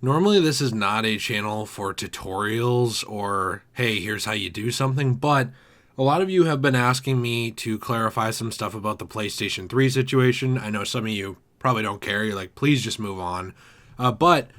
Normally, this is not a channel for tutorials or, hey, here's how you do something, but a lot of you have been asking me to clarify some stuff about the PlayStation 3 situation. I know some of you probably don't care. You're like, please just move on. But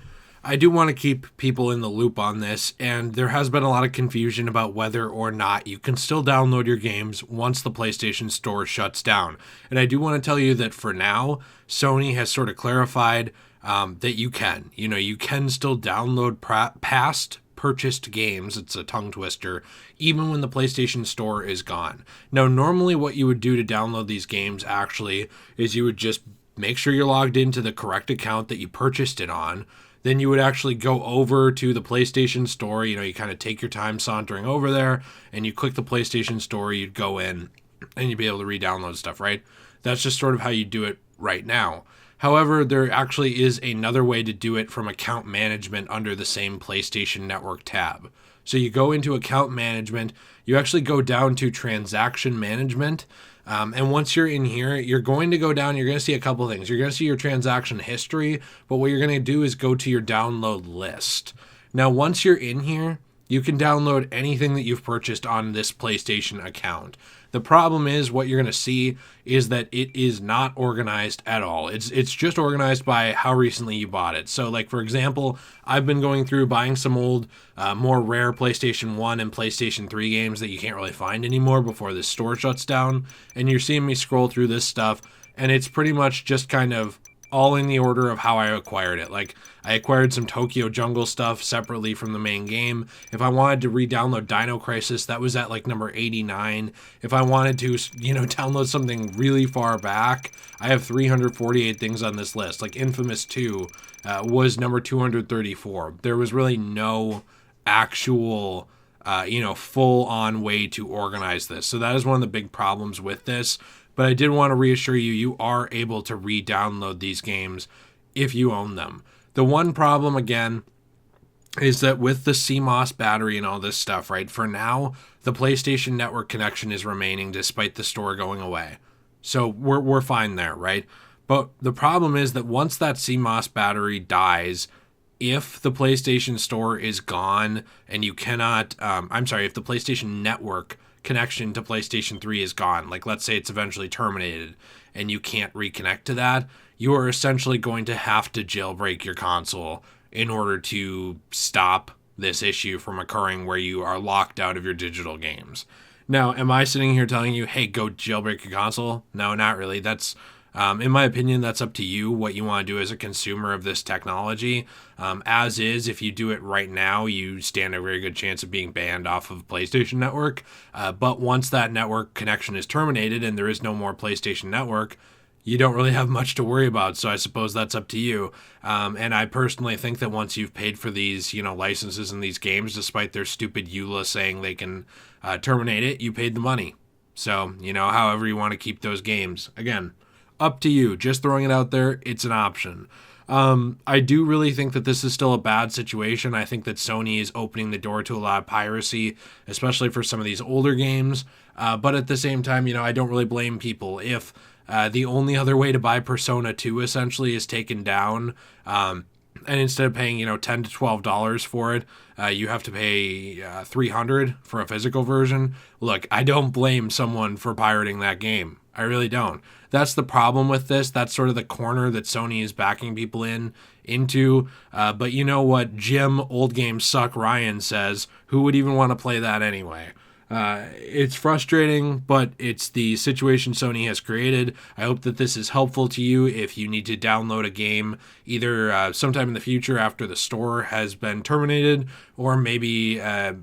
I do want to keep people in the loop on this, and there has been a lot of confusion about whether or not you can still download your games once the PlayStation Store shuts down. And I do want to tell you that for now, Sony has sort of clarified that you can. You can still download past purchased games. It's a tongue twister, even when the PlayStation Store is gone. Now, normally what you would do to download these games actually is you would just make sure you're logged into the correct account that you purchased it on. Then you would actually go over to the PlayStation Store. You kind of take your time sauntering over there and you click the PlayStation Store, you'd go in and you'd be able to re-download stuff, right? That's just sort of how you do it right now. However, there actually is another way to do it from account management under the same PlayStation Network tab. So you go into account management, you actually go down to transaction management, and once you're in here, you're going to go down, you're going to see a couple things. You're going to see your transaction history, but what you're going to do is go to your download list. Now, once you're in here, you can download anything that you've purchased on this PlayStation account. The problem is what you're going to see is that it is not organized at all. It's just organized by how recently you bought it. So like, for example, I've been going through buying some old, more rare PlayStation 1 and PlayStation 3 games that you can't really find anymore before this store shuts down. And you're seeing me scroll through this stuff, and it's pretty much just kind of all in the order of how I acquired it. Like, I acquired some Tokyo Jungle stuff separately from the main game. If I wanted to re-download Dino Crisis, that was at like number 89. If I wanted to, download something really far back, I have 348 things on this list. Like Infamous 2 was number 234. There was really no actual full-on way to organize this. So that is one of the big problems with this. But I did want to reassure you, you are able to re-download these games if you own them. The one problem, again, is that with the CMOS battery and all this stuff, right, for now, the PlayStation Network connection is remaining despite the store going away. So we're fine there, right? But the problem is that once that CMOS battery dies, if the PlayStation Store is gone and you cannot, if the PlayStation Network connection to PlayStation 3 is gone, like let's say it's eventually terminated and you can't reconnect to that, you are essentially going to have to jailbreak your console in order to stop this issue from occurring where you are locked out of your digital games. Now, am I sitting here telling you, hey, go jailbreak your console? No, not really. That's in my opinion, that's up to you, what you want to do as a consumer of this technology. As is, if you do it right now, you stand a very good chance of being banned off of PlayStation Network. But once that network connection is terminated and there is no more PlayStation Network, you don't really have much to worry about. So I suppose that's up to you. And I personally think that once you've paid for these, licenses in these games, despite their stupid EULA saying they can terminate it, you paid the money. So, however you want to keep those games. Again, up to you. Just throwing it out there, it's an option. I do really think that this is still a bad situation. I think that Sony is opening the door to a lot of piracy, especially for some of these older games. But at the same time, I don't really blame people. If the only other way to buy Persona 2 essentially is taken down, and instead of paying, $10 to $12 for it, you have to pay $300 for a physical version. Look, I don't blame someone for pirating that game. I really don't. That's the problem with this. That's sort of the corner that Sony is backing people into. But you know what Jim Old Games Suck Ryan says? Who would even want to play that anyway? It's frustrating, but it's the situation Sony has created. I hope that this is helpful to you if you need to download a game either sometime in the future after the store has been terminated, or maybe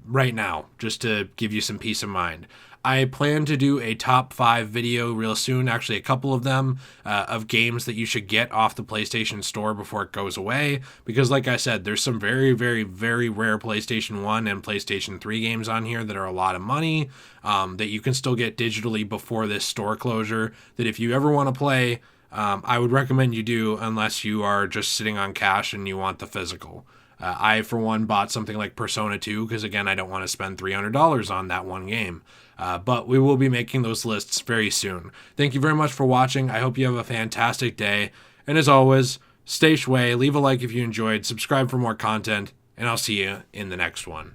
right now, just to give you some peace of mind. I plan to do a top 5 video real soon, actually a couple of them, of games that you should get off the PlayStation Store before it goes away, because like I said, there's some very, very, very rare PlayStation 1 and PlayStation 3 games on here that are a lot of money, that you can still get digitally before this store closure, that if you ever want to play, I would recommend you do, unless you are just sitting on cash and you want the physical. I, for one, bought something like Persona 2 because, again, I don't want to spend $300 on that one game. But we will be making those lists very soon. Thank you very much for watching. I hope you have a fantastic day. And as always, Stay shway, leave a like if you enjoyed, subscribe for more content, and I'll see you in the next one.